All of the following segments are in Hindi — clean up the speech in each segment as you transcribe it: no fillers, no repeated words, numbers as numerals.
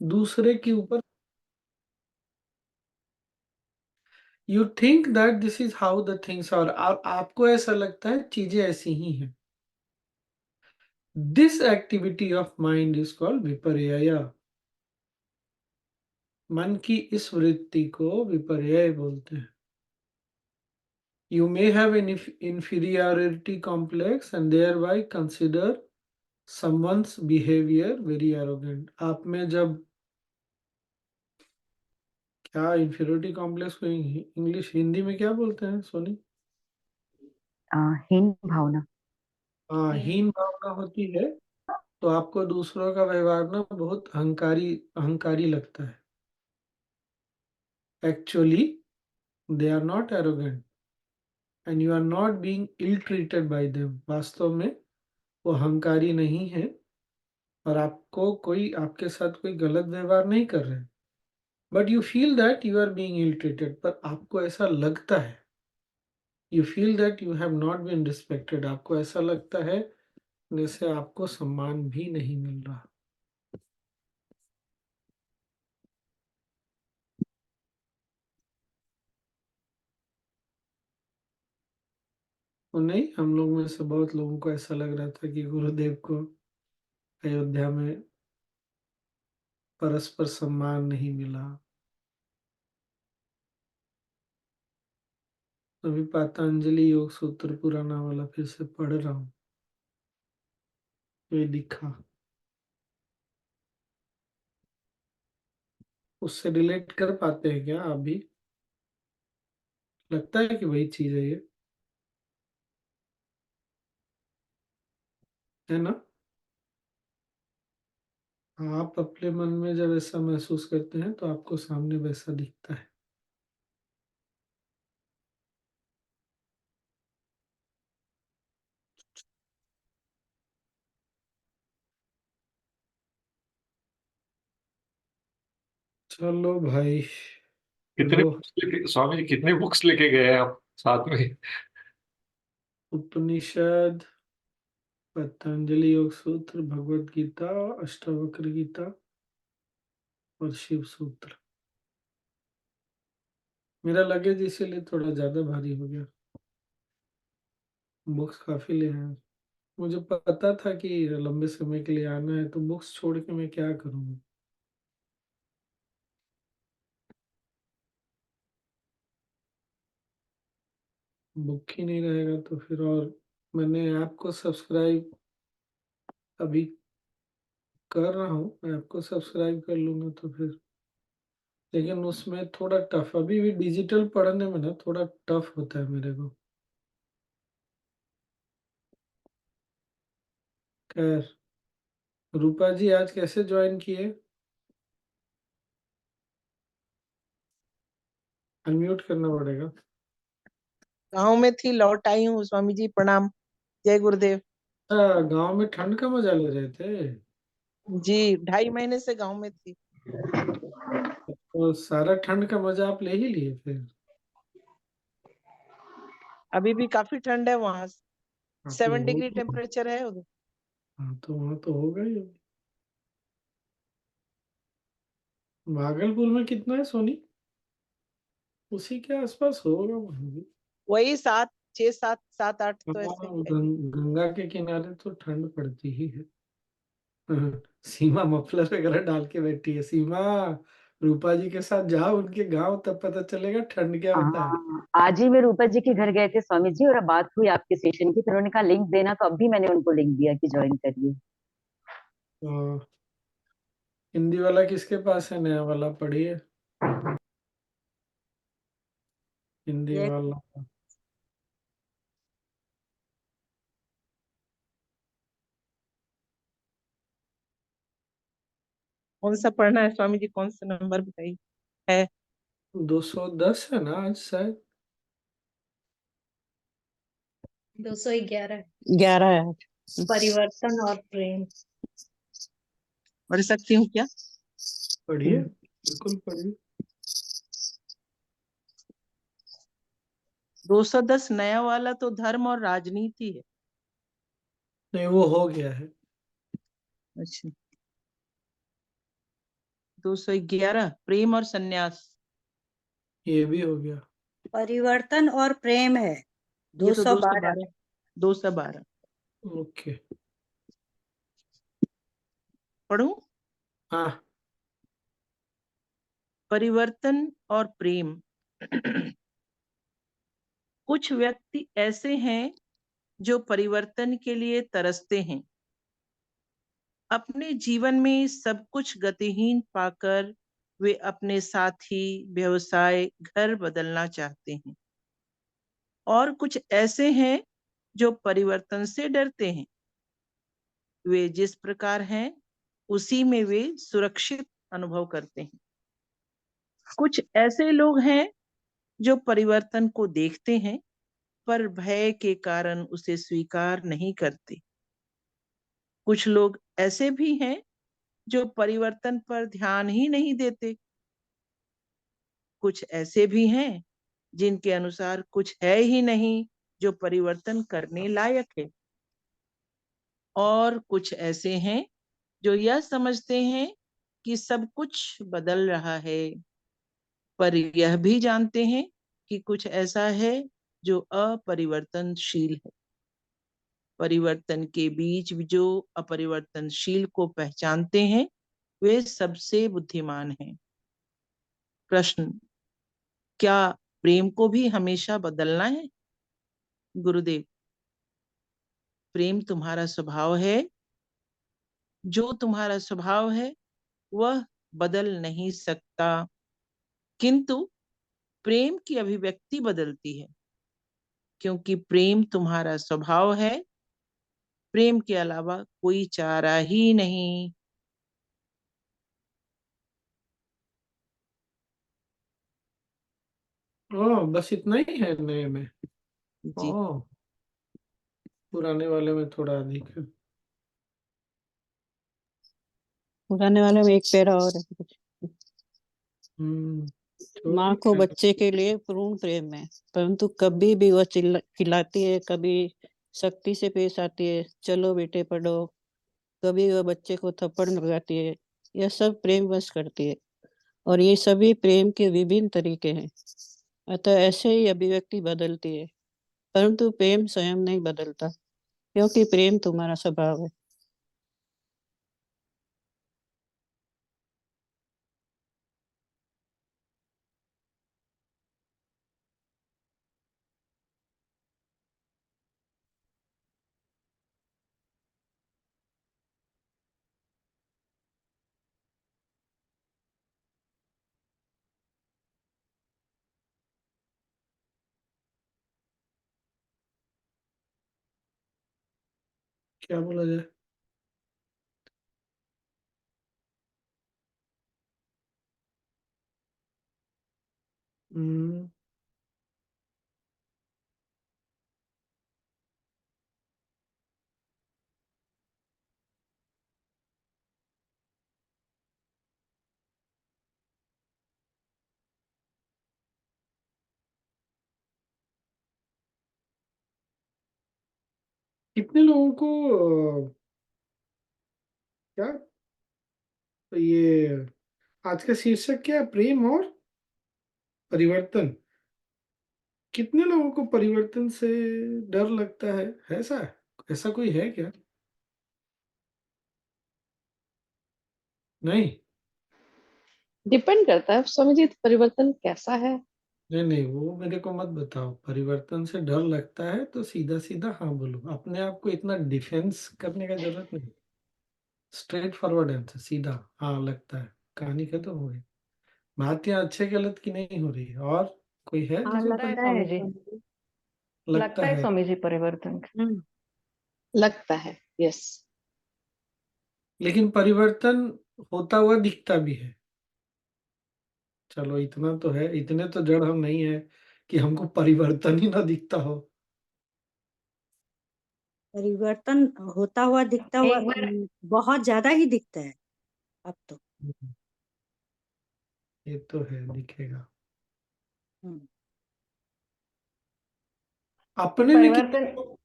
दूसरे के ऊपर you think that this is how the things are, आपको ऐसा लगता है चीजें ऐसी ही हैं। This activity of mind is called viparyaya. मन की इस वृत्ति को विपर्यय बोलते हैं। You may have an inferiority complex and thereby consider someone's behavior very arrogant। आप में जब क्या इंफीरियोरिटी कॉम्प्लेक्स को इंग्लिश हिंदी में क्या बोलते हैं सोनी? हीन भावना। हाँ, हीन भावना होती है। तो आपको दूसरों का व्यवहार ना बहुत अहंकारी अहंकारी लगता है। Actually they are not arrogant and you are not being ill treated by them. वास्तव में वो अहंकारी नहीं है और आपको कोई आपके साथ कोई गलत व्यवहार नहीं कर रहे। But you feel that you are being ill treated, पर आपको ऐसा लगता है। You feel that you have not been respected, आपको ऐसा लगता है जैसे आपको सम्मान भी नहीं मिल रहा। और नहीं, हम लोग में से बहुत लोगों को ऐसा लग रहा था कि गुरुदेव को अयोध्या में परस्पर सम्मान नहीं मिला। अभी पतंजलि योग सूत्र पुराना वाला फिर से पढ़ रहा हूँ, ये दिखा। उससे रिलेट कर पाते हैं क्या आप भी? लगता है कि वही चीज है ये, है ना? आप अपने मन में जब ऐसा महसूस करते हैं तो आपको सामने वैसा दिखता है। चलो भाई, कितने पढ़ो। बुक्स लेके स्वामी जी, कितने बुक्स लेके गए हैं आप साथ में? उपनिषद, पतंजलि योग सूत्र, भगवत गीता, अष्टावक्र गीता और शिव सूत्र। मेरा लगेज इसीलिए थोड़ा ज्यादा भारी हो गया, बुक्स काफी ले आया। मुझे पता था कि लंबे समय के लिए आना है, तो बुक्स छोड़ के मैं क्या करूँगा। बुक ही नहीं रहेगा तो फिर। और मैंने ऐप को सब्सक्राइब अभी कर रहा हूँ, ऐप को सब्सक्राइब कर लूंगा तो फिर। लेकिन उसमें थोड़ा टफ, अभी भी डिजिटल पढ़ने में ना थोड़ा टफ होता है मेरे को। खैर, रूपा जी आज कैसे ज्वाइन किए? अनम्यूट करना पड़ेगा। गांव में थी, लौट आई हूँ। स्वामी जी प्रणाम, जय गुरुदेव। अच्छा, गांव में ठंड का मजा ले रहे थे? जी 2.5 महीने से गांव में थी। तो सारा ठंड का मजा आप ले ही लिए फिर? अभी भी काफी ठंड है वहां। हाँ तो 7 डिग्री होगा। टेम्परेचर है उधर। हाँ तो वहाँ तो होगा ही। भागलपुर में कितना है सोनी? उसी के आसपास होगा वहाँ भी। वही 7, 6, 7, 7, 8 तो हाँ, ऐसे ही है। गंगा के किनारे तो ठंड पड़ती ही है। हाँ, सीमा मफलर वगैरह डाल के बैठी है। सीमा, रूपा जी के साथ जाओ उनके गांव, तब पता चलेगा ठंड क्या होता है। हाँ, आज ही मैं रूपा जी के घर गए थे स्वामी जी, और अब बात हुई आपके सेशन की, तो उन्होंने कहा लिंक देना, तो अब भी मैंने उनको लिंक दिया कि ज्वाइन करिए। तो हिंदी वाला किसके पास है? नया वाला पढ़िए, हिंदी ये वाला। कौन सा पढ़ना है स्वामी जी? कौन सा नंबर बताइए। है 210 है ना आज शायद। 211। 11 है। परिवर्तन और प्रेम। पढ़ सकती हूँ क्या? पढ़िए, बिल्कुल पढ़िए। 210 नया वाला तो धर्म और राजनीति है। नहीं, वो हो गया है। अच्छा। 211 प्रेम और सन्यास। ये भी हो गया। परिवर्तन और प्रेम है। ये तो 212। 212 ओके। पढ़ूं? हाँ। परिवर्तन और प्रेम। कुछ व्यक्ति ऐसे हैं जो परिवर्तन के लिए तरसते हैं। अपने जीवन में सब कुछ गतिहीन पाकर वे अपने साथी, व्यवसाय, घर बदलना चाहते हैं। और कुछ ऐसे हैं जो परिवर्तन से डरते हैं। वे जिस प्रकार हैं उसी में वे सुरक्षित अनुभव करते हैं। कुछ ऐसे लोग हैं जो परिवर्तन को देखते हैं पर भय के कारण उसे स्वीकार नहीं करते। कुछ लोग ऐसे भी हैं जो परिवर्तन पर ध्यान ही नहीं देते। कुछ ऐसे भी हैं जिनके अनुसार कुछ है ही नहीं जो परिवर्तन करने लायक है। और कुछ ऐसे हैं जो यह समझते हैं कि सब कुछ बदल रहा है, पर यह भी जानते हैं कि कुछ ऐसा है जो अपरिवर्तनशील है। परिवर्तन के बीच जो अपरिवर्तनशील को पहचानते हैं वे सबसे बुद्धिमान हैं। प्रश्न: क्या प्रेम को भी हमेशा बदलना है? गुरुदेव: प्रेम तुम्हारा स्वभाव है। जो तुम्हारा स्वभाव है वह बदल नहीं सकता, किंतु प्रेम की अभिव्यक्ति बदलती है। क्योंकि प्रेम तुम्हारा स्वभाव है, प्रेम के अलावा कोई चारा ही नहीं। ओ, बस इतना ही है नए में? जी। ओ, पुराने वाले में थोड़ा अधिक है। पुराने वाले में एक पैरा और है कुछ। माँ ठीक को है। बच्चे के लिए पूर्ण प्रेम है, परंतु कभी भी वह चिल्लाती है, कभी सख्ती से पेश आती है, चलो बेटे पढ़ो, कभी वह बच्चे को थप्पड़ लगाती है। यह सब प्रेम वश करती है और ये सभी प्रेम के विभिन्न तरीके हैं। अतः ऐसे ही अभिव्यक्ति बदलती है, परंतु प्रेम स्वयं नहीं बदलता, क्योंकि प्रेम तुम्हारा स्वभाव है। क्या बोला जाए? हम्म। कितने लोगों को क्या, तो ये आज का शीर्षक क्या है? प्रेम और परिवर्तन। कितने लोगों को परिवर्तन से डर लगता है? ऐसा है? ऐसा कोई है क्या? नहीं। डिपेंड करता है स्वामी जी, परिवर्तन कैसा है। नहीं नहीं, वो मेरे को मत बताओ। परिवर्तन से डर लगता है तो सीधा सीधा हाँ बोलो। अपने आप को इतना डिफेंस करने का जरूरत नहीं। स्ट्रेट फॉरवर्ड आंसर, सीधा हाँ लगता है। कहानी खत्म हो गई। बात यहाँ अच्छे गलत की नहीं हो रही है। और कोई है हाँ, जिसको लगता है परिवर्तन स्वामी जी। लगता लगता है है? स्वामी जी परिवर्तन। लगता है, यस। लेकिन परिवर्तन होता हुआ दिखता भी है। चलो इतना तो है, इतने तो जड़ हम नहीं है कि हमको परिवर्तन ही ना दिखता हो। परिवर्तन होता हुआ दिखता हुआ एक बार बहुत ज्यादा ही दिखता है अब तो। ये तो है, दिखेगा। हम्म। अपने में परिवर्तन, कितने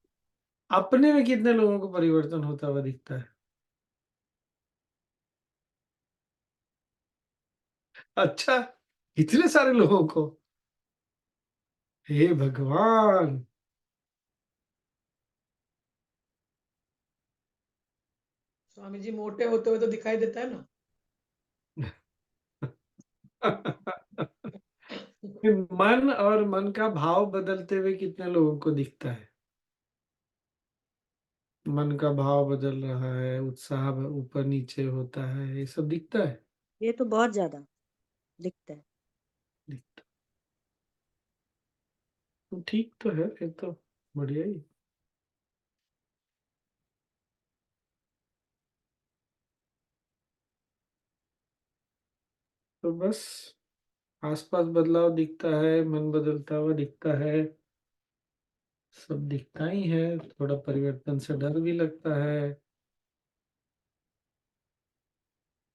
अपने में कितने लोगों को परिवर्तन होता हुआ दिखता है? अच्छा, इतने सारे लोगों को? हे भगवान। स्वामी जी मोटे होते हुए तो दिखाई देता है ना। मन और मन का भाव बदलते हुए कितने लोगों को दिखता है? मन का भाव बदल रहा है, उत्साह ऊपर नीचे होता है, ये सब दिखता है। ये तो बहुत ज्यादा दिखता है। दिखता तो ठीक तो है, फिर तो बढ़िया ही। तो बस आसपास बदलाव दिखता है, मन बदलता हुआ दिखता है, सब दिखता ही है। थोड़ा परिवर्तन से डर भी लगता है,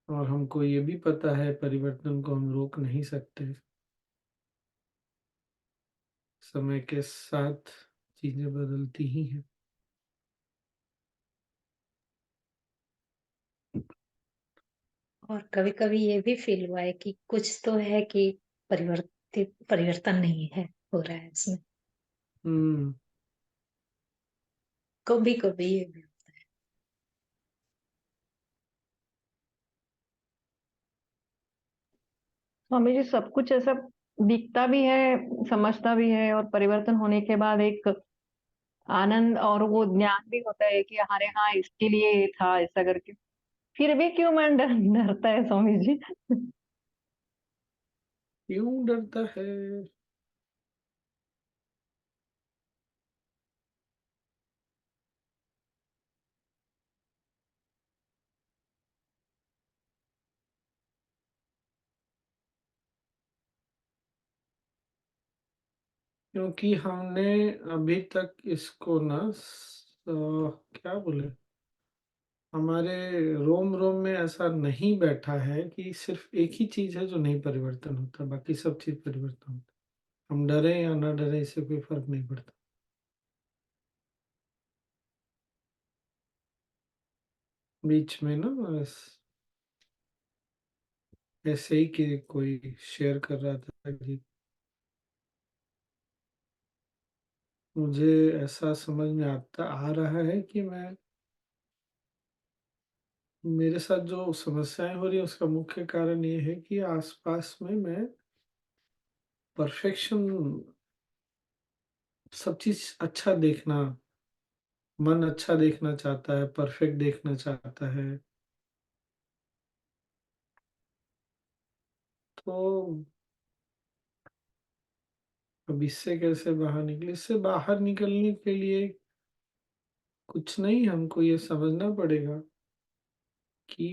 और हमको ये भी पता है परिवर्तन को हम रोक नहीं सकते। समय के साथ चीजें बदलती ही हैं। और कभी कभी ये भी फील हुआ है कि कुछ तो है कि परिवर्तन नहीं है, हो रहा है इसमें। हम्म। कभी कभी ये भी। स्वामी जी सब कुछ ऐसा दिखता भी है, समझता भी है, और परिवर्तन होने के बाद एक आनंद और वो ज्ञान भी होता है कि अरे हाँ इसके लिए ये था ऐसा करके। फिर भी क्यों मन डरता है स्वामी जी? क्यों डरता है? क्योंकि हमने अभी तक इसको ना क्या बोले, हमारे रोम रोम में ऐसा नहीं बैठा है कि सिर्फ एक ही चीज है जो नहीं परिवर्तन होता, बाकी सब चीज परिवर्तन होता। हम डरे या ना डरे, इससे कोई फर्क नहीं पड़ता। बीच में ना ऐसे ही कि कोई शेयर कर रहा था कि मुझे ऐसा समझ में आ रहा है कि मैं, मेरे साथ जो समस्याएं हो रही है उसका मुख्य कारण ये है कि आसपास में मैं परफेक्शन, सब चीज अच्छा देखना, मन अच्छा देखना चाहता है, परफेक्ट देखना चाहता है। तो अब इससे कैसे बाहर निकले? इससे बाहर निकलने के लिए कुछ नहीं, हमको ये समझना पड़ेगा कि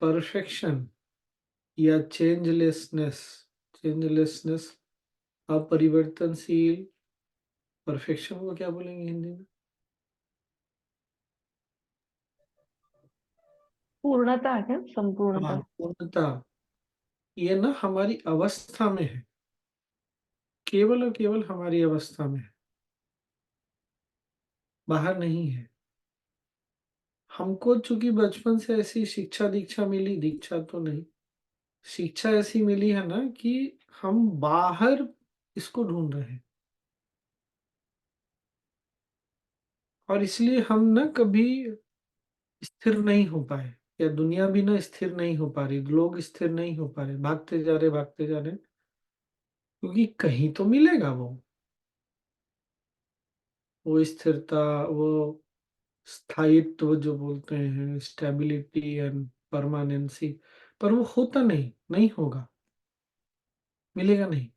परफेक्शन या चेंजलेसनेस, चेंजलेसनेस, अपरिवर्तनशील, परफेक्शन को क्या बोलेंगे हिंदी में? पूर्णता क्या, हाँ, संपूर्णता? पूर्णता। ये ना हमारी अवस्था में है, केवल और केवल हमारी अवस्था में है, बाहर नहीं है। हमको चूंकि बचपन से ऐसी शिक्षा दीक्षा मिली, दीक्षा तो नहीं, शिक्षा ऐसी मिली है ना कि हम बाहर इसको ढूंढ रहे हैं, और इसलिए हम ना कभी स्थिर नहीं हो पाए, या दुनिया भी ना स्थिर नहीं हो पा रही, लोग स्थिर नहीं हो पा रहे, भागते जा रहे, भागते जा रहे, क्योंकि कहीं तो मिलेगा वो स्थिरता, वो स्थायित्व जो बोलते हैं, स्टेबिलिटी एंड परमानेंसी। पर वो होता नहीं, नहीं होगा, मिलेगा नहीं।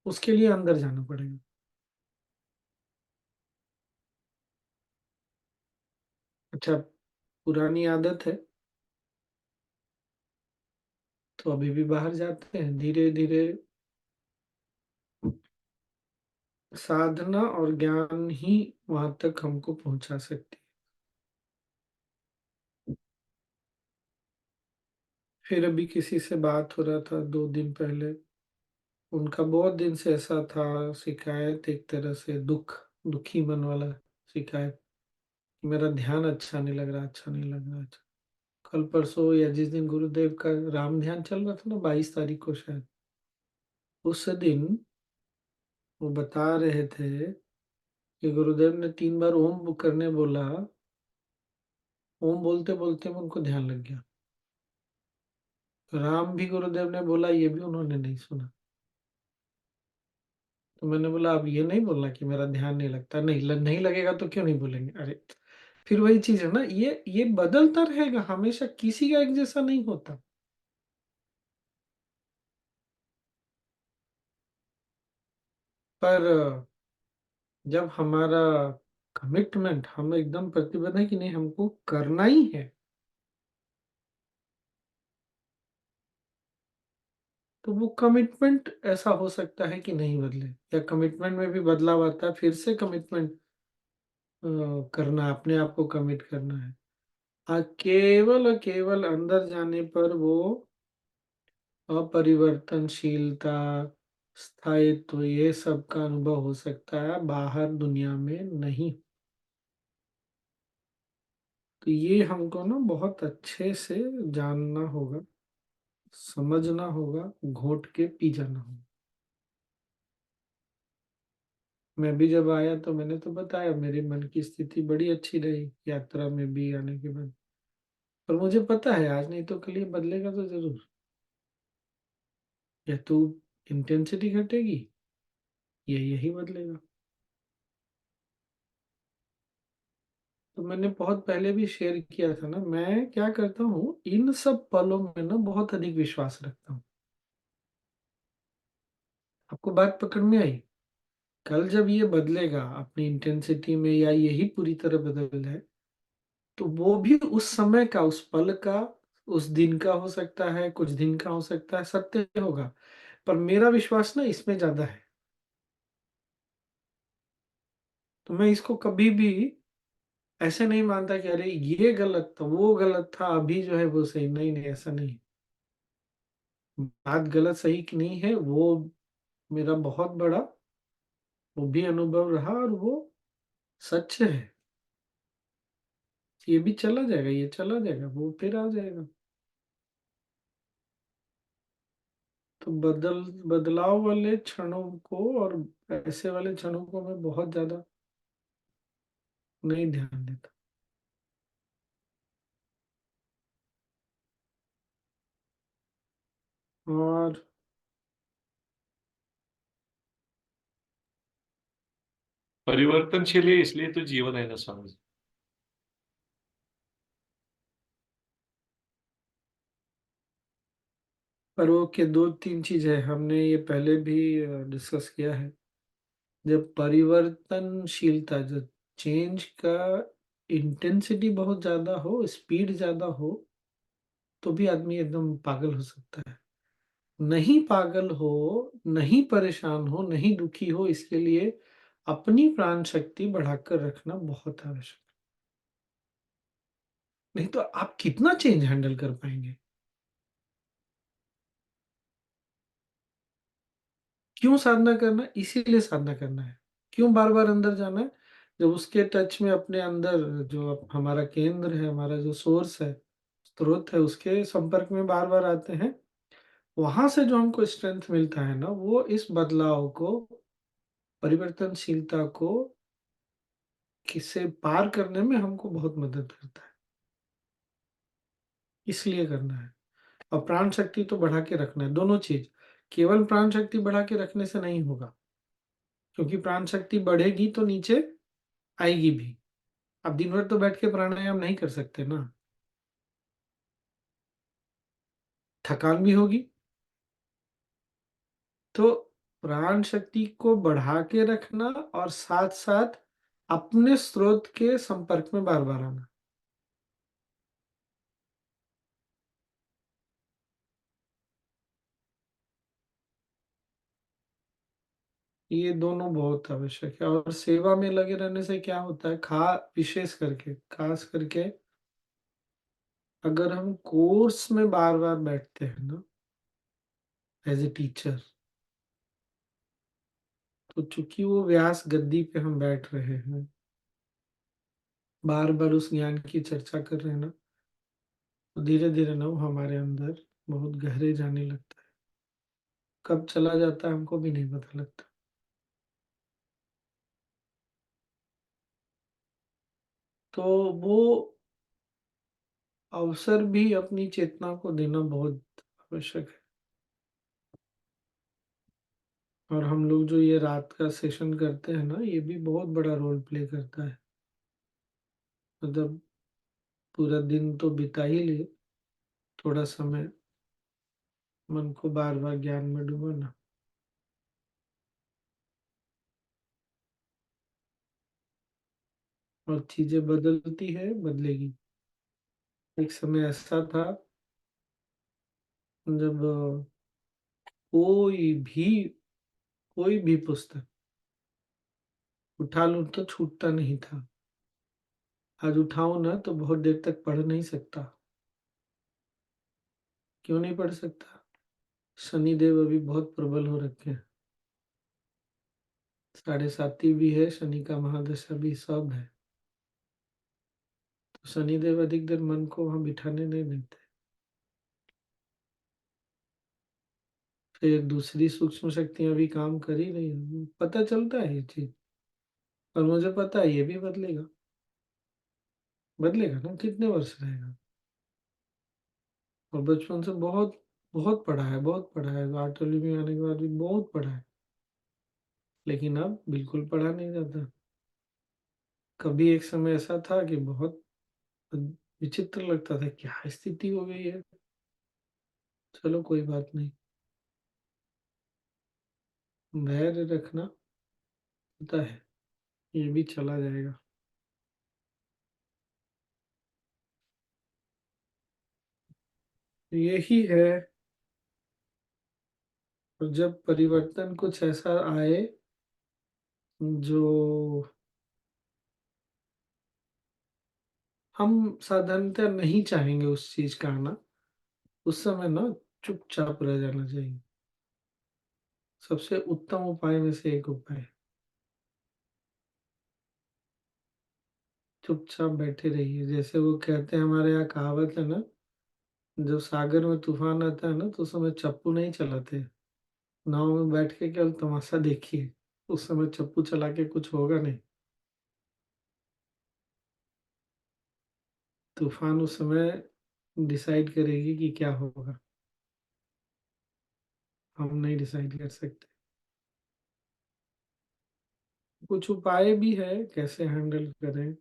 उसके लिए अंदर जाना पड़ेगा। अच्छा, पुरानी आदत है तो अभी भी बाहर जाते हैं, धीरे धीरे साधना और ज्ञान ही वहां तक हमको पहुंचा सकती है। फिर अभी किसी से बात हो रहा था 2 दिन पहले, उनका बहुत दिन से ऐसा था, शिकायत एक तरह से, दुखी मन वाला शिकायत, कि मेरा ध्यान अच्छा नहीं लग रहा, अच्छा नहीं लग रहा, अच्छा। कल परसों या जिस दिन गुरुदेव का राम ध्यान चल रहा था ना, 22 तारीख को शायद, उस दिन वो बता रहे थे कि गुरुदेव ने 3 बार ओम करने बोला। ओम बोलते बोलते में उनको ध्यान लग गया। राम भी गुरुदेव ने बोला, ये भी उन्होंने नहीं सुना। तो मैंने बोला अब ये नहीं बोलना कि मेरा ध्यान नहीं लगता। नहीं नहीं लगेगा तो क्यों नहीं बोलेंगे? अरे फिर वही चीज है ना, ये बदलता रहेगा, हमेशा किसी का एक जैसा नहीं होता। पर जब हमारा कमिटमेंट, हम एकदम प्रतिबद्ध है कि नहीं हमको करना ही है, तो वो कमिटमेंट ऐसा हो सकता है कि नहीं बदले, या कमिटमेंट में भी बदलाव आता है, फिर से कमिटमेंट करना, अपने आप को कमिट करना है। केवल और केवल अंदर जाने पर वो अपरिवर्तनशीलता, स्थायित्व, ये सब का अनुभव हो सकता है, बाहर दुनिया में नहीं। तो ये हमको ना बहुत अच्छे से जानना होगा, समझना होगा, घोट के पी जाना होगा। मैं भी जब आया तो मैंने तो बताया, मेरे मन की स्थिति बड़ी अच्छी रही यात्रा में भी आने के बाद। पर मुझे पता है आज नहीं तो कल ये बदलेगा तो जरूर। या तो इंटेंसिटी घटेगी या यही बदलेगा। तो मैंने बहुत पहले भी शेयर किया था ना, मैं क्या करता हूँ इन सब पलों में ना बहुत अधिक विश्वास रखता हूँ। आपको बात पकड़ में आई? कल जब ये बदलेगा अपनी इंटेंसिटी में, या यही पूरी तरह बदल जाए, तो वो भी उस समय का, उस पल का, उस दिन का हो सकता है, कुछ दिन का हो सकता है, सत्य होगा। पर मेरा विश्वास ना इसमें ज्यादा है। तो मैं इसको कभी भी ऐसे नहीं मानता कि अरे ये गलत था, वो गलत था, अभी जो है वो सही। नहीं नहीं, ऐसा नहीं। बात गलत सही की नहीं है, वो मेरा बहुत बड़ा वो भी अनुभव रहा, और वो सच है। ये भी चला जाएगा, ये चला जाएगा, वो फिर आ जाएगा। तो बदलाव वाले क्षणों को और ऐसे वाले क्षणों को मैं बहुत ज्यादा नहीं ध्यान देता। और परिवर्तनशील है इसलिए तो जीवन है ना स्वामी जी। पर वो के 2-3 चीजें हमने ये पहले भी डिस्कस किया है। जब परिवर्तनशीलता, जब चेंज का इंटेंसिटी बहुत ज्यादा हो, स्पीड ज्यादा हो, तो भी आदमी एकदम पागल हो सकता है। नहीं पागल हो, नहीं परेशान हो, नहीं दुखी हो, इसके लिए अपनी प्राण शक्ति बढ़ाकर रखना बहुत आवश्यक है। नहीं तो आप कितना चेंज हैंडल कर पाएंगे? क्यों साधना करना? इसीलिए साधना करना है। क्यों बार बार अंदर जाना है? जब उसके टच में, अपने अंदर जो हमारा केंद्र है, हमारा जो सोर्स है, स्रोत है, उसके संपर्क में बार बार आते हैं, वहां से जो हमको स्ट्रेंथ मिलता है ना, वो इस बदलाव को, परिवर्तनशीलता को किसे पार करने में हमको बहुत मदद करता है। इसलिए करना है। और प्राण शक्ति तो बढ़ा के रखना है, दोनों चीज। केवल प्राण शक्ति बढ़ा के रखने से नहीं होगा, क्योंकि प्राण शक्ति बढ़ेगी तो नीचे आएगी भी। आप दिन भर तो बैठ के प्राणायाम नहीं कर सकते ना, थकान भी होगी। तो प्राण शक्ति को बढ़ा के रखना, और साथ साथ अपने स्रोत के संपर्क में बार बार आना, ये दोनों बहुत आवश्यक है। और सेवा में लगे रहने से क्या होता है, विशेष करके, खास करके अगर हम कोर्स में बार बार बैठते हैं ना, एज ए टीचर, तो चूंकि वो व्यास गद्दी पे हम बैठ रहे हैं, बार बार उस ज्ञान की चर्चा कर रहे हैं ना, तो धीरे धीरे ना वो हमारे अंदर बहुत गहरे जाने लगता है। कब चला जाता है हमको भी नहीं पता लगता। तो वो अवसर भी अपनी चेतना को देना बहुत आवश्यक है। और हम लोग जो ये रात का सेशन करते हैं ना, ये भी बहुत बड़ा रोल प्ले करता है। मतलब पूरा दिन तो बिता ही लिए, थोड़ा समय मन को बार बार ज्ञान में डुबाना। और चीजें बदलती है, बदलेगी। एक समय ऐसा था जब कोई भी कोई भी पुस्तक उठा लूं तो छूटता नहीं था। आज उठाऊं ना तो बहुत देर तक पढ़ नहीं सकता। क्यों नहीं पढ़ सकता? शनिदेव अभी बहुत प्रबल हो रखे हैं। 7.5 भी है, शनि का महादशा भी, सब है। तो शनिदेव अधिक देर मन को वहां बिठाने नहीं देते। फिर दूसरी सूक्ष्म शक्तियां भी काम कर ही रही हैं, पता चलता है ये चीज। और मुझे पता है ये भी बदलेगा। बदलेगा ना, कितने वर्ष रहेगा। और बचपन से बहुत बहुत पढ़ा है, बहुत पढ़ा है, 8वीं में आने के बाद भी बहुत पढ़ा है। लेकिन अब बिल्कुल पढ़ा नहीं जाता। कभी एक समय ऐसा था कि बहुत विचित्र लगता था, क्या स्थिति हो गई है। चलो कोई बात नहीं, धैर्य रखना पता है, ये भी चला जाएगा। यही है। और जब परिवर्तन कुछ ऐसा आए जो हम साधारणतः नहीं चाहेंगे उस चीज का आना, उस समय ना चुपचाप रह जाना चाहिए। सबसे उत्तम उपाय में से एक उपाय, चुपचाप बैठे रहिए। जैसे वो कहते हैं, हमारे यहाँ कहावत है ना, जब सागर में तूफान आता है ना, तो उस समय चप्पू नहीं चलाते। नाव में बैठ के केवल तमाशा देखिए। उस समय चप्पू चला के कुछ होगा नहीं। तूफान उस समय डिसाइड करेगी कि क्या होगा। हम नहीं डिसाइड कर सकते। कुछ उपाय भी है कैसे हैंडल करें।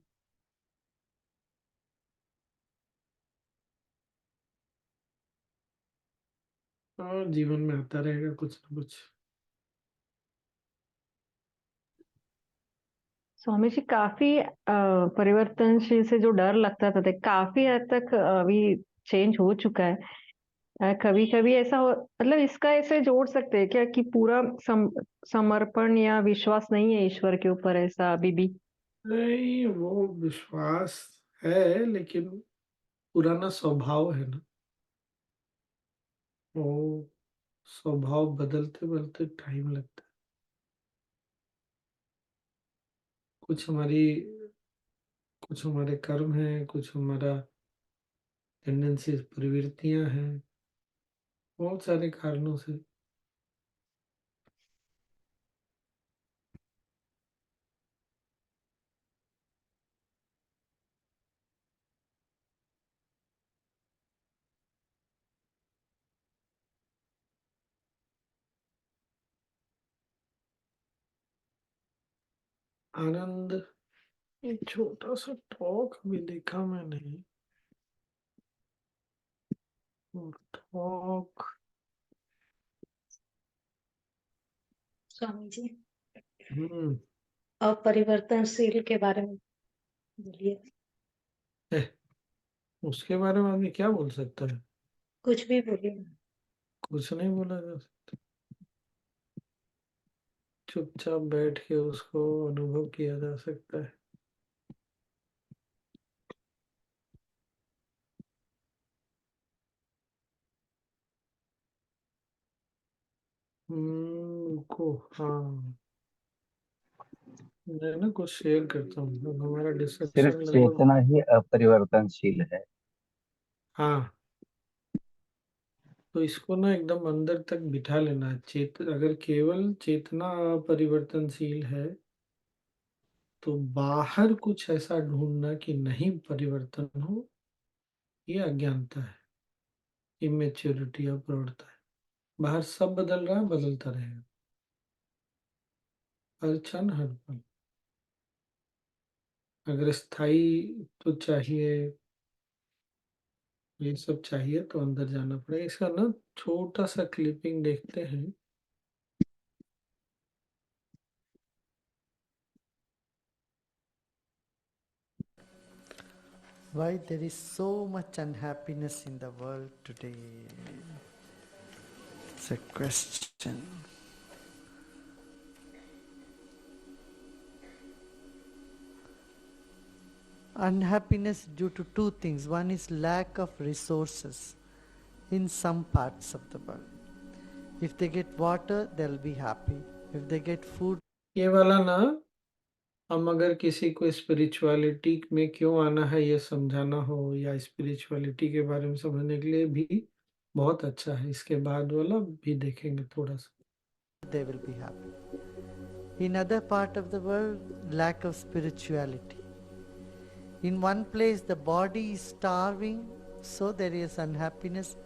और जीवन में आता रहेगा कुछ ना कुछ। स्वामी जी काफी परिवर्तनशील से जो डर लगता था काफी हद तक अभी चेंज हो चुका है। कभी कभी ऐसा हो, मतलब इसका ऐसे जोड़ सकते हैं क्या कि पूरा समर्पण या विश्वास नहीं है ईश्वर के ऊपर, ऐसा अभी भी? नहीं, वो विश्वास है, लेकिन पुराना स्वभाव है ना, वो स्वभाव बदलते बदलते टाइम लगता है। कुछ हमारी कुछ हमारे कर्म हैं, कुछ हमारा टेंडेंसीज, प्रवृत्तियां हैं, बहुत सारे कारणों से। आनंद, एक छोटा सा टॉक भी देखा मैंने। टॉक। स्वामी जी, हम्म। अपरिवर्तनशील के बारे में बोलिए। एह, उसके बारे में आदमी क्या बोल सकता है? कुछ भी बोलिए। कुछ नहीं बोला जा सकता। चुपचाप बैठ के उसको अनुभव किया जा सकता है। को हाँ, मैं ना कुछ शेयर करता हूँ। हमारा सिर्फ डिस्कशन लगभग चेतना ही अपरिवर्तनशील है। हाँ, तो इसको ना एकदम अंदर तक बिठा लेना है। अगर केवल चेतना परिवर्तनशील है तो बाहर कुछ ऐसा ढूंढना कि नहीं परिवर्तन हो, ये अज्ञानता है, इमेच्योरिटी और प्रौढ़ता है। बाहर सब बदल रहा है, बदलता रहेगा हर क्षण हर पल। अगर स्थायी तो चाहिए, ये सब चाहिए तो अंदर जाना पड़ेगा। इसका ना छोटा सा क्लिपिंग देखते हैं। Why there is so much unhappiness in the world today? It's a question. Unhappiness due to two things. One is lack of resources in some parts of the world. If they get water, they'll be happy. If they get food, ये वाला ना, हम अगर किसी को स्पिरिचुअलिटी में क्यों आना है ये समझाना हो, या स्पिरिचुअलिटी के बारे में समझने के लिए भी बहुत अच्छा है। इसके बाद वाला भी देखेंगे थोड़ा सा। they will be happy. In other part of the world, lack of spirituality. In one place, the body is starving, so there is unhappiness.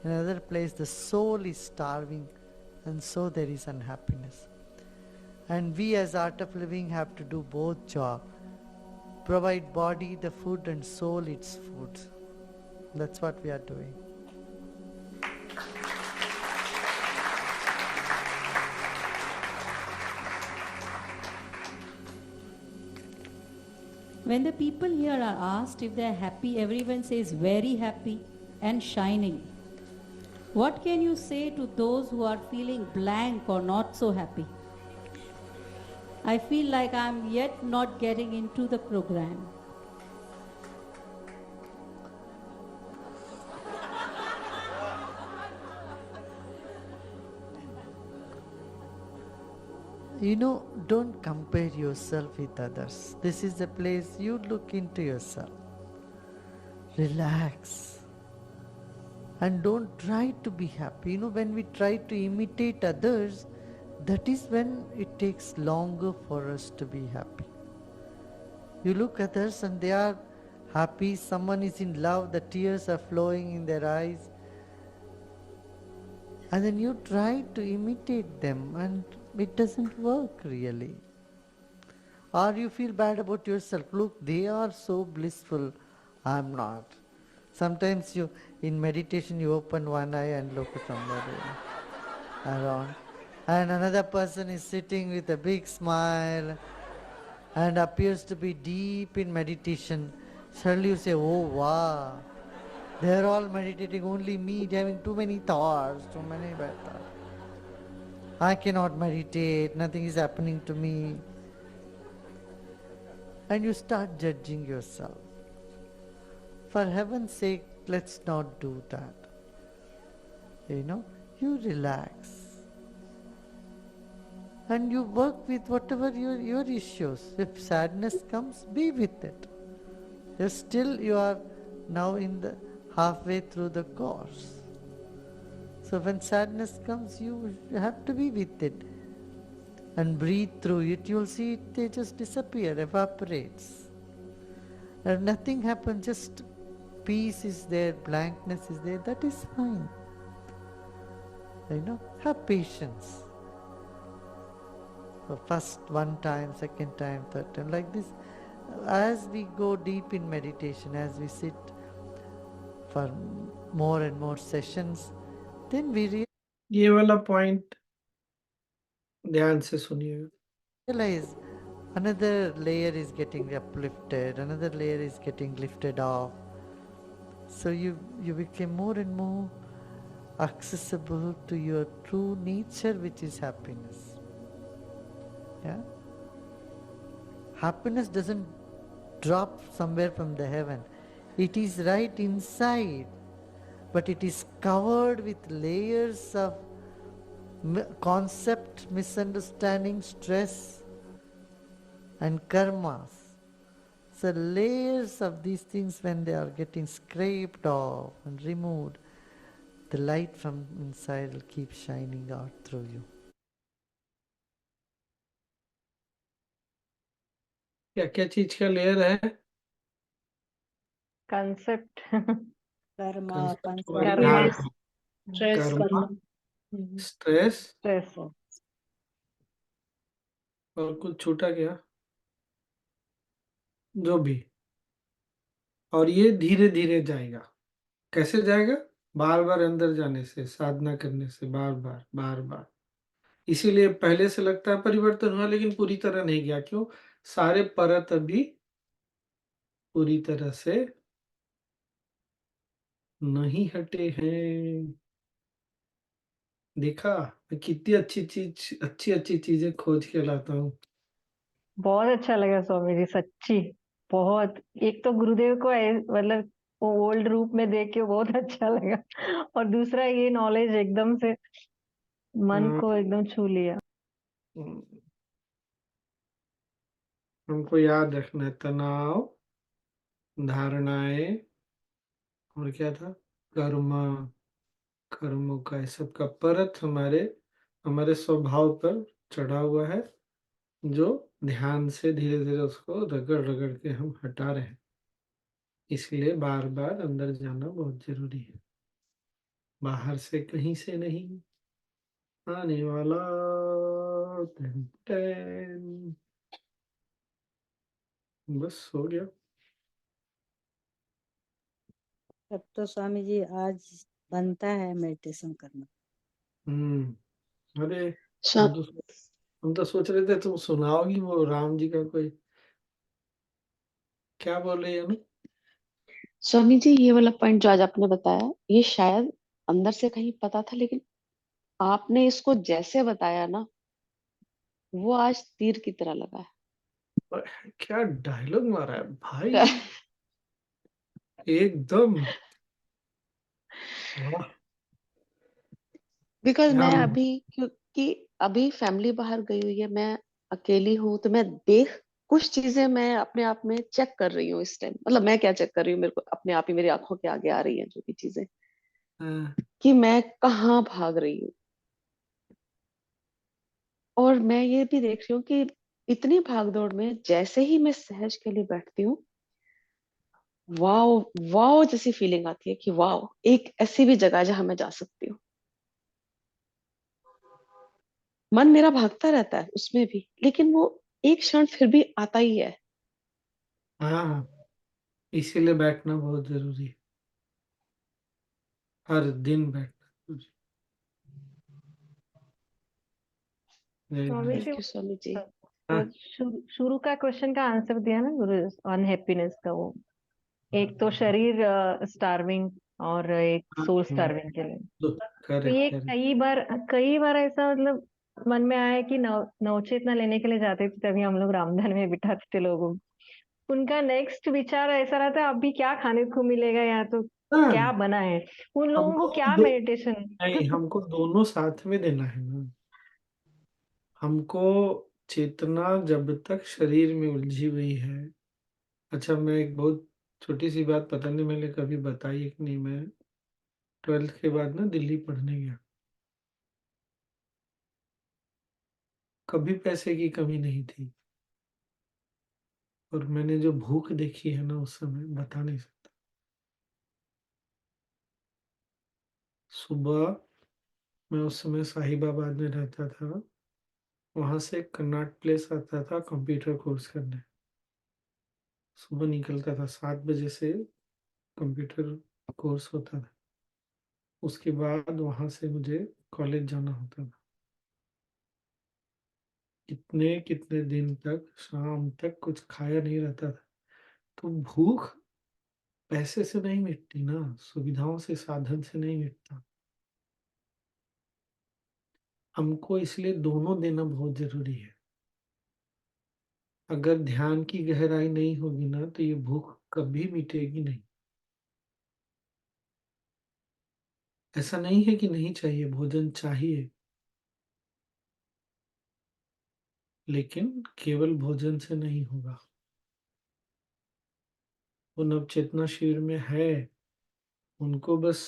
In another place, the soul is starving, and so there is unhappiness. And we as Art of Living have to do both job. Provide body the food and soul its food. That's what we are doing. When the people here are asked if they are happy, everyone says very happy and shining. What can you say to those who are feeling blank or not so happy? I feel like I am yet not getting into the program. You know, don't compare yourself with others. This is the place you look into yourself. Relax. And don't try to be happy. You know, when we try to imitate others, that is when it takes longer for us to be happy. You look at others and they are happy, someone is in love, the tears are flowing in their eyes. And then you try to imitate them and it doesn't work really. Or you feel bad about yourself. Look, they are so blissful, I'm not. Sometimes you, in meditation, you open one eye and look at somebody around. And another person is sitting with a big smile and appears to be deep in meditation. Suddenly you say, oh wow, they are all meditating, only me having too many thoughts, too many bad thoughts. I cannot meditate, nothing is happening to me. And you start judging yourself. For heaven's sake, let's not do that. You know, you relax. And you work with whatever your issues. If sadness comes, be with it. You are now in the halfway through the course. So when sadness comes, you have to be with it. And breathe through it, you'll see it, they just disappear, evaporates. And nothing happens, just peace is there, blankness is there, that is fine. You know, have patience. So first one time, second time, third time, like this. As we go deep in meditation, as we sit for more and more sessions, then we ये वाला पॉइंट ध्यान से सुनिएगा। realize another layer is getting uplifted, another layer is getting lifted off. So you become more and more accessible to your true nature, which is happiness. Yeah? Happiness doesn't drop somewhere from the heaven. It is right inside, but it is covered with layers of concept, misunderstanding, stress and karmas. So layers of these things, when they are getting scraped off and removed, the light from inside will keep shining out through you. क्या क्या चीज का लेयर है? कंसेप्ट कर्मा कंसेप्ट और कर्मा ज्ञान, स्ट्रेस कर्मा, करना। स्ट्रेस स्ट्रेस और कुछ छूटा क्या? जो भी। और ये धीरे धीरे जाएगा। कैसे जाएगा? बार बार अंदर जाने से, साधना करने से, बार बार बार बार। इसीलिए पहले से लगता है परिवर्तन हुआ, लेकिन पूरी तरह नहीं गया। क्यों? सारे परत अभी पूरी तरह से नहीं हटे हैं। देखा मैं कितनी अच्छी अच्छी चीजें खोज के लाता हूँ। बहुत अच्छा लगा स्वामी जी, सच्ची बहुत। एक तो गुरुदेव को मतलब वो ओल्ड रूप में देख के बहुत अच्छा लगा, और दूसरा ये नॉलेज एकदम से मन हाँ, को एकदम छू लिया। हमको याद रखना है, तनाव, धारणाएं, और क्या था? कर्म, कर्मों का, इस सब का परत हमारे हमारे स्वभाव पर चढ़ा हुआ है, जो ध्यान से धीरे धीरे उसको रगड़ रगड़ के हम हटा रहे हैं। इसलिए बार बार अंदर जाना बहुत जरूरी है, बाहर से कहीं से नहीं आने वाला। टन टन। बस हो गया। तब तो स्वामी जी आज बनता है मेडिटेशन करना। अरे स्वा- हम तो सोच रहे थे तुम सुनाओगी वो राम जी का कोई, क्या बोल रही है ना? स्वामी जी, ये वाला पॉइंट जो आज आपने बताया, ये शायद अंदर से कहीं पता था, लेकिन आपने इसको जैसे बताया ना, वो आज तीर की तरह लगा क्या डायलॉग मारा है भाई, है। एकदम। वाह। बिकॉज क्या मैं अभी, क्योंकि अभी फैमिली बाहर गई हुई है, मैं अकेली हूँ, तो मैं देख कुछ चीजें मैं अपने आप में चेक कर रही हूँ इस टाइम। मतलब मैं क्या चेक कर रही हूँ, मेरे को अपने आप ही मेरी आंखों के आगे आ रही है जो भी चीजें, हाँ, कि मैं कहाँ भाग रही हूँ। और मैं ये भी देख रही हूँ कि इतनी भागदौड़ में जैसे ही मैं सहज के लिए बैठती हूँ, वाओ, वाओ जैसी फीलिंग आती है कि वाओ, एक ऐसी भी जगह है जहां मैं जा सकती हूँ। मन मेरा भागता रहता है उसमें भी, लेकिन वो एक क्षण फिर भी आता ही है। हाँ, इसीलिए बैठना बहुत जरूरी है, हर दिन बैठना जरूरी है। Swami ji, thank you Swami ji. वो हाँ, शुरू का क्वेश्चन का आंसर दिया ना गुरु, अनहैप्पीनेस का। वो एक तो शरीर स्टार्विंग और एक हाँ, सोल हाँ, स्टार्विंग के लिए। तो करेक्ट ये करेक्ट। कई बार ऐसा मतलब मन में आया कि नवचेतना लेने के लिए जाते थे, तभी हम लोग रामधन में बिठाते थे लोगों को। उनका नेक्स्ट विचार ऐसा रहता है, अभी क्या खाने को मिलेगा, यहाँ तो क्या हाँ, बना है, उन लोगों को हमको क्या मेडिटेशन। नहीं, हमको दोनों साथ में देना है ना। हमको चेतना जब तक शरीर में उलझी हुई है। अच्छा, मैं एक बहुत छोटी सी बात, पता नहीं मैंने कभी बताई है कि नहीं। मैं 12th के बाद ना दिल्ली पढ़ने गया। कभी पैसे की कमी नहीं थी, और मैंने जो भूख देखी है ना उस समय बता नहीं सकता। सुबह, मैं उस समय साहिबाबाद में रहता था, वहां से कन्नाट प्लेस आता था कंप्यूटर कोर्स करने। सुबह निकलता था 7 बजे से, कंप्यूटर कोर्स होता था। उसके बाद वहां से मुझे कॉलेज जाना होता था। कितने कितने दिन तक शाम तक कुछ खाया नहीं रहता था। तो भूख पैसे से नहीं मिटती ना, सुविधाओं से, साधन से नहीं मिटता। हमको इसलिए दोनों देना बहुत जरूरी है। अगर ध्यान की गहराई नहीं होगी ना, तो ये भूख कभी मिटेगी नहीं। ऐसा नहीं है कि नहीं चाहिए, भोजन चाहिए, लेकिन केवल भोजन से नहीं होगा। वो नवचेतना शिविर में है, उनको बस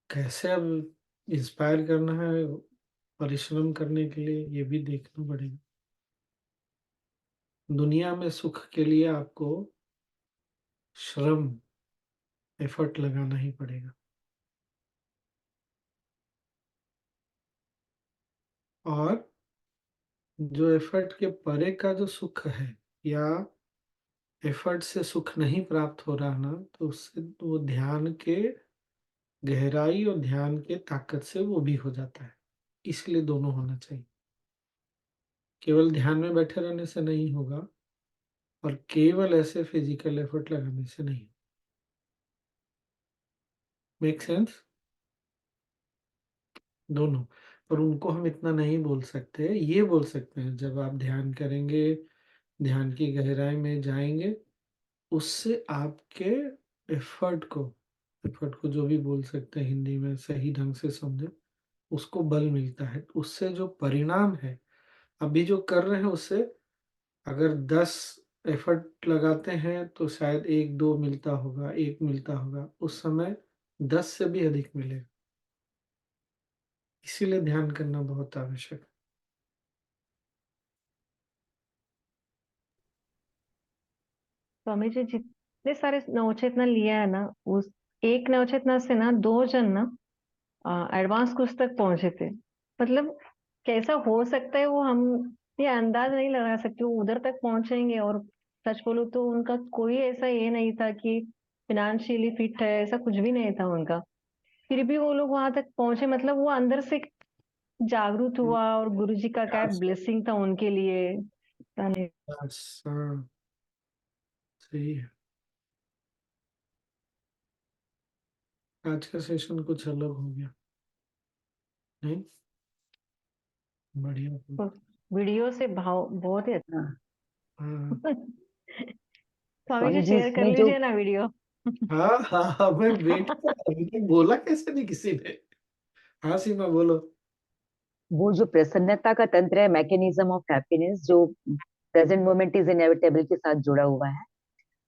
कैसे अब इंस्पायर करना है परिश्रम करने के लिए, ये भी देखना पड़ेगा। दुनिया में सुख के लिए आपको श्रम, एफर्ट लगाना ही पड़ेगा। और जो एफर्ट के परे का जो सुख है, या एफर्ट से सुख नहीं प्राप्त हो रहा ना, तो उससे वो ध्यान के गहराई और ध्यान के ताकत से वो भी हो जाता है। इसलिए दोनों होना चाहिए। केवल ध्यान में बैठे रहने से नहीं होगा, और केवल ऐसे फिजिकल एफर्ट लगाने से नहीं। Make sense? दोनों। पर उनको हम इतना नहीं बोल सकते, ये बोल सकते हैं जब आप ध्यान करेंगे, ध्यान की गहराई में जाएंगे, उससे आपके एफर्ट को जो भी बोल सकते हैं हिंदी में, सही ढंग से समझे, उसको बल मिलता है। उससे जो परिणाम है अभी जो कर रहे हैं, उससे अगर 10 एफर्ट लगाते हैं तो शायद 1-2 मिलता होगा, 1 मिलता होगा, उस समय 10 से भी अधिक मिलेगा। इसीलिए ध्यान करना बहुत आवश्यक है। स्वामी जी जितने सारे नवचेतना लिया है ना, उस एक नवचेतना से ना 2 जन ना एडवांस कोर्स तक पहुंचे थे। मतलब कैसा हो सकता है वो हम ये अंदाज नहीं लगा सकते, वो उधर तक पहुंचेंगे। और सच बोलूं तो उनका कोई ऐसा ये नहीं था कि फिनेंशियली फिट है, ऐसा कुछ भी नहीं था उनका। फिर भी वो लोग वहां तक पहुंचे, मतलब वो अंदर से जागरूक हुआ, और गुरुजी का क्या ब्लेसिंग था उनके लिए, पता नहीं। बस, हाँ, सही है। आज का सेशन कुछ अलग हो गया, नहीं? बढ़िया। तो वीडियो से भाव बहुत ही अच्छा। हाँ स्वामी जी स्वामी जी शेयर कर इसमें जो लीजिए ना वीडियो। हाँ हाँ हाँ, मैं वेट कर रहा हूँ। अभी तक बोला कैसे नहीं किसी ने? हाँ सीमा बोलो। वो जो प्रसन्नता का तंत्र है, मैकेनिज्म ऑफ हैप्पीनेस, जो प्रेजेंट मोमेंट इज इनएविटेबल के साथ जुड़ा हुआ है,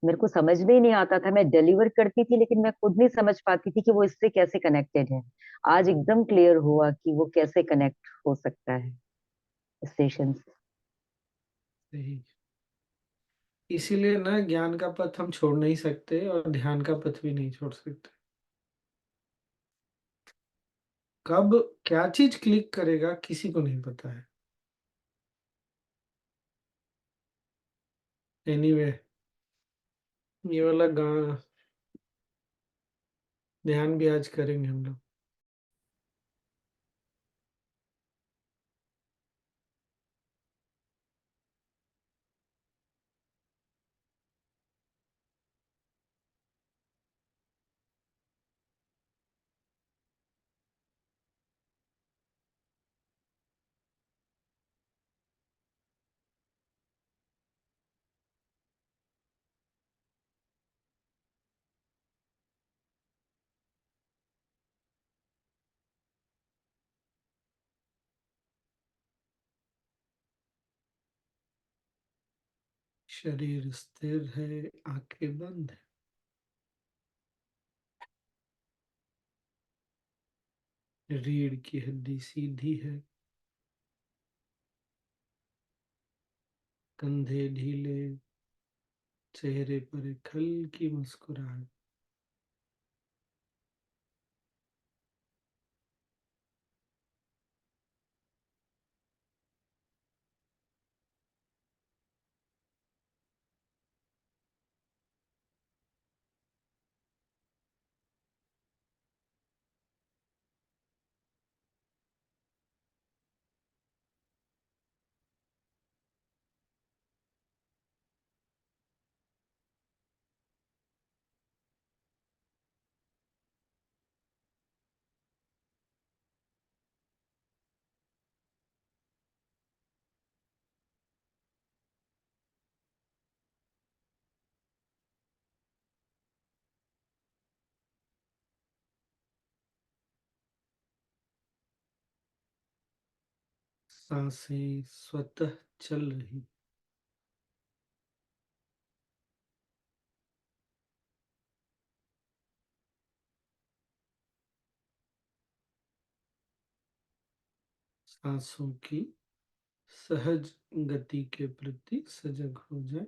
मेरे को समझ में ही नहीं आता था। मैं डिलीवर करती थी लेकिन मैं खुद नहीं समझ पाती थी कि वो इससे कैसे कनेक्टेड है। आज एकदम क्लियर हुआ कि वो कैसे कनेक्ट हो सकता है स्टेशन से। सही। इसीलिए ना ज्ञान का पथ हम छोड़ नहीं सकते, और ध्यान का पथ भी नहीं छोड़ सकते। कब क्या चीज क्लिक करेगा किसी को नहीं पता है। एनीवे, ये वाला गाना ध्यान भी आज करेंगे हम लोग। शरीर स्थिर है, आंखें बंद है, रीढ़ की हड्डी सीधी है, कंधे ढीले, चेहरे पर एक हल्की मुस्कुराहट। सांसें स्वतः चल रही, सांसों की सहज गति के प्रति सजग हो जाए।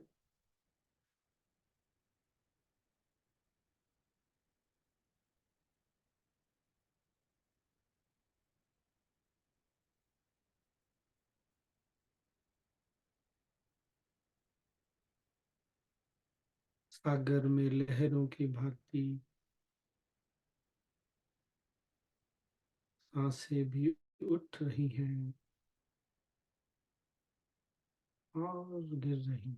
सागर में लहरों की भांति सांसें भी उठ रही हैं और गिर रही।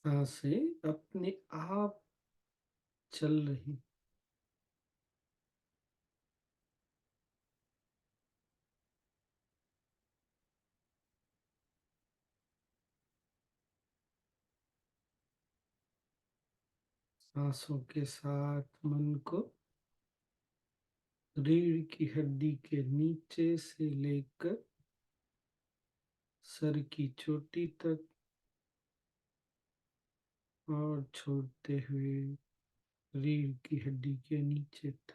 सांसें अपने आप चल रही। सांसों के साथ मन को रीढ़ की हड्डी के नीचे से लेकर सर की चोटी तक और छोड़ते हुए रीढ़ की हड्डी के नीचे तक।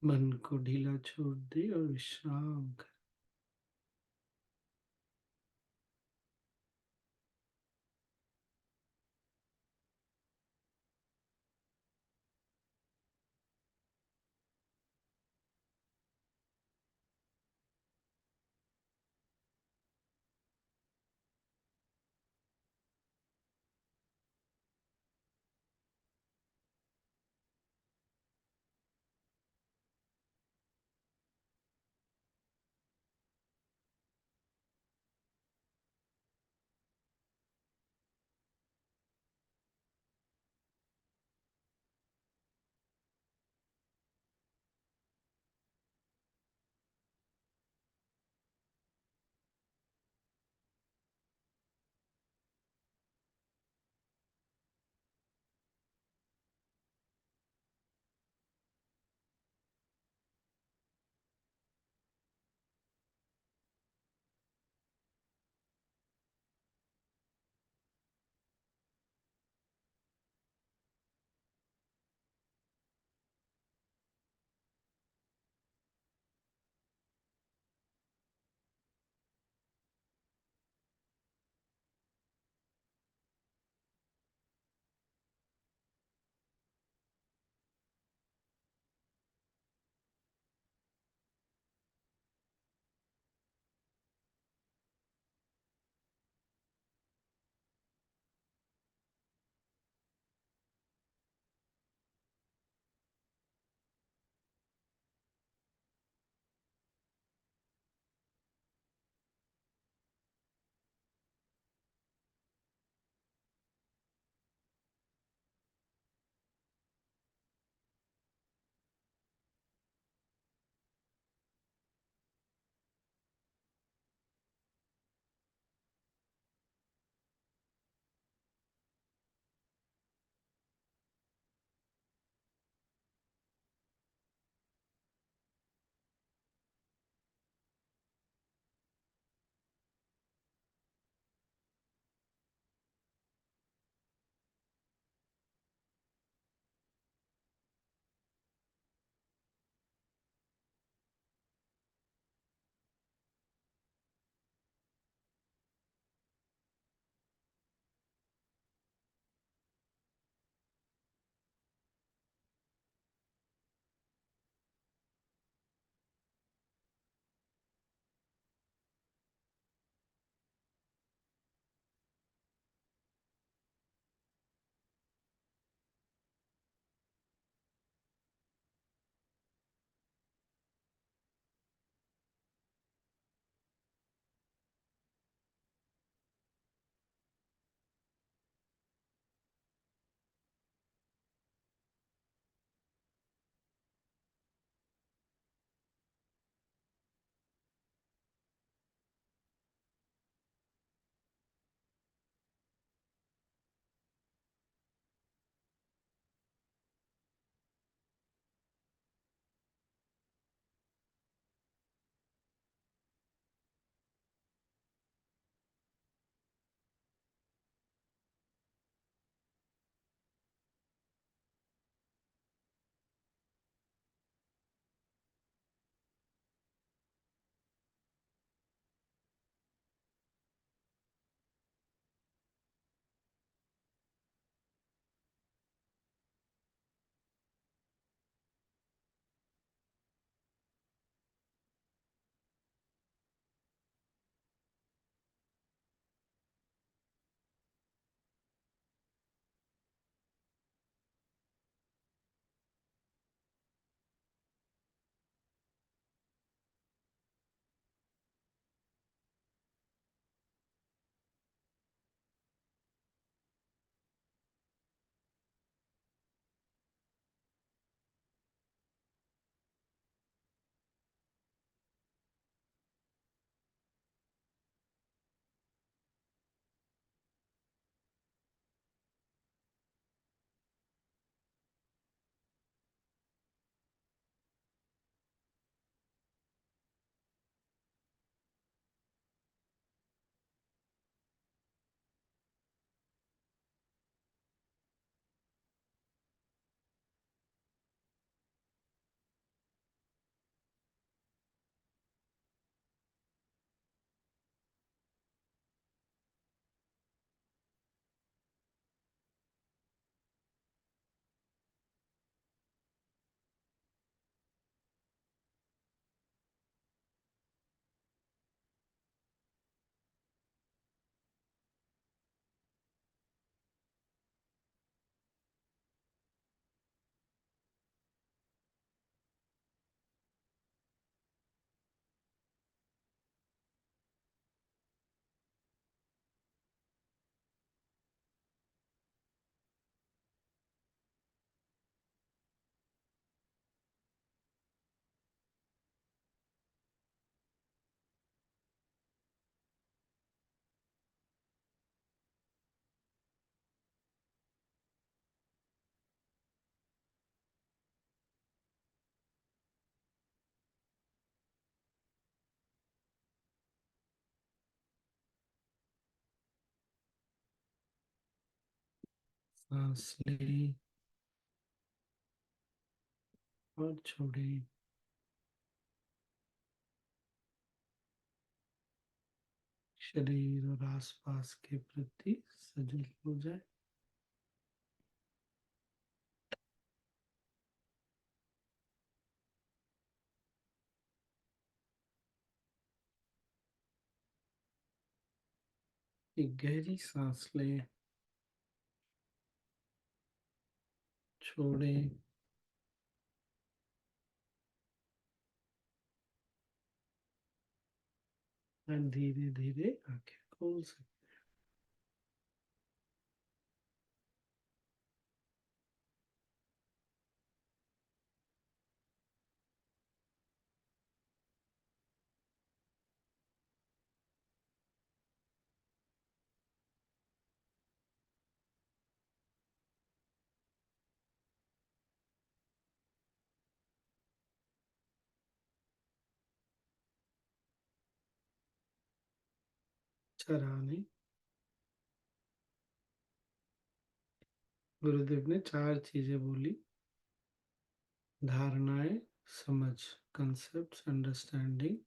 मन को ढीला छोड़ दे और विश्राम कर। सांस लें और छोड़ें। शरीर और आसपास के प्रति सजग हो जाए। एक गहरी सांस लें, छोड़ें। और धीरे धीरे आंखें खोल सकते। चराने गुरुदेव ने 4 चीजें बोली: धारणाएं, समझ, कंसेप्ट, अंडरस्टैंडिंग,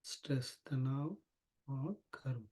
स्ट्रेस, तनाव और कर्म।